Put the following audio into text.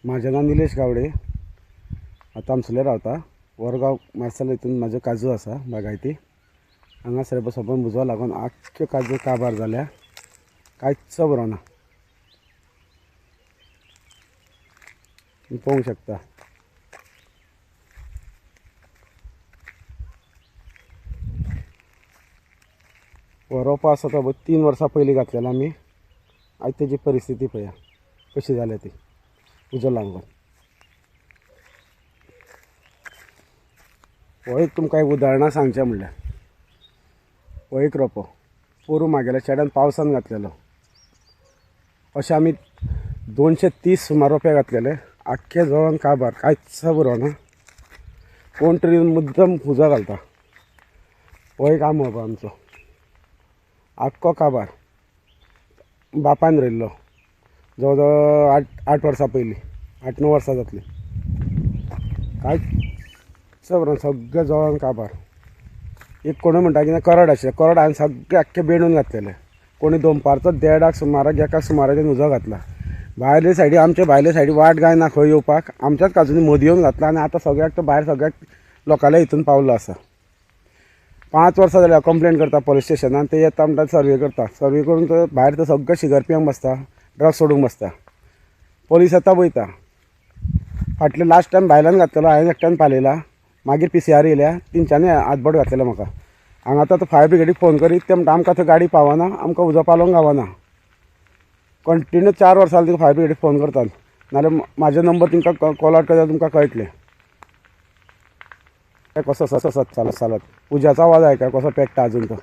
माझें नांव निलेश गावडे। आता आमसले रावता वरगाव मार्सेल हितून म्हाजे काजू आसा बागायती। हांगासर बसोन उजो लागून आख्ख्यो काजू काबार जाल्या, कांयच बरो ना। पळोवंक शकता। रोंपो आसा तो 3 वर्सां पयलीं घातलेलो आमी। आयज तेजी परिस्थिती पळया कशी जाल्या ती उजो लागून। हो एक तुमकां एक उदाहरणां सांगचें म्हणल्यार हो एक रोंपो पोरूं म्हागेल्या चेड्यान पावसान घातलेलो। अशें आमी 230 सुमार रोंपे घातलेले, आख्खे जळोन काबार, कांयच बरो ना। कोण तरी मुद्दम उजो घालता। हो एक आंबो आमचो आख्खो काबार। बापायन रोयल्लो जवळ जवळ 8 वर्सां पयलीं, 8-9 वर्सां जातलीं। कांयच बरो ना, सगळें जळोन काबार। एक कोणी म्हणटा की करड आशिल्लें, करड हांवें सगळे आख्खे बेडून घातलेले। कोणी दनपारचो 1:30 सुमाराक 1 सुमाराच्यान उजो घातला। भायले सायडी आमचे भायले सायडी वाट गाय ना खंय येवपाक, आमच्याच काजूंनी मदीं येवन घातला आनी आतां सगळ्याक तो भायर सगळ्याक लोकांल्या हितून पावल्लो आसा। 5 वर्सां जाल्यार कंप्लेन करता पुलीस स्टेशनान, ते येता म्हणटा सर्वे करता। सर्वे करून तो भायर तो सगळे शिगर पिवंक बसता, ड्रग्स सोडूंक बसता। पोलीस येता वयता। फाटले लास्ट टायम भायल्यान घातलेलो हांवें एकट्यान पालयला, मागीर PCR येयल्या, तेंच्यांनी हातबोट घातलेलो म्हाका। हांगा आतां फायर ब्रिगेडीक फोन करीत, ते म्हणटा आमकां थंय गाडी पावना, आमकां उजो पालोवंक गावना। कंटिन्यू 4 वर्सां जालीं फायर ब्रिगेडीक फोन करतात, नाल्यार म्हाजे नंबर तुमकां कॉल आउट केल्यार तुमकां कळटलें। कसो चलत पुजाचो आवाज आयका कसो पेट्टा आजून तो।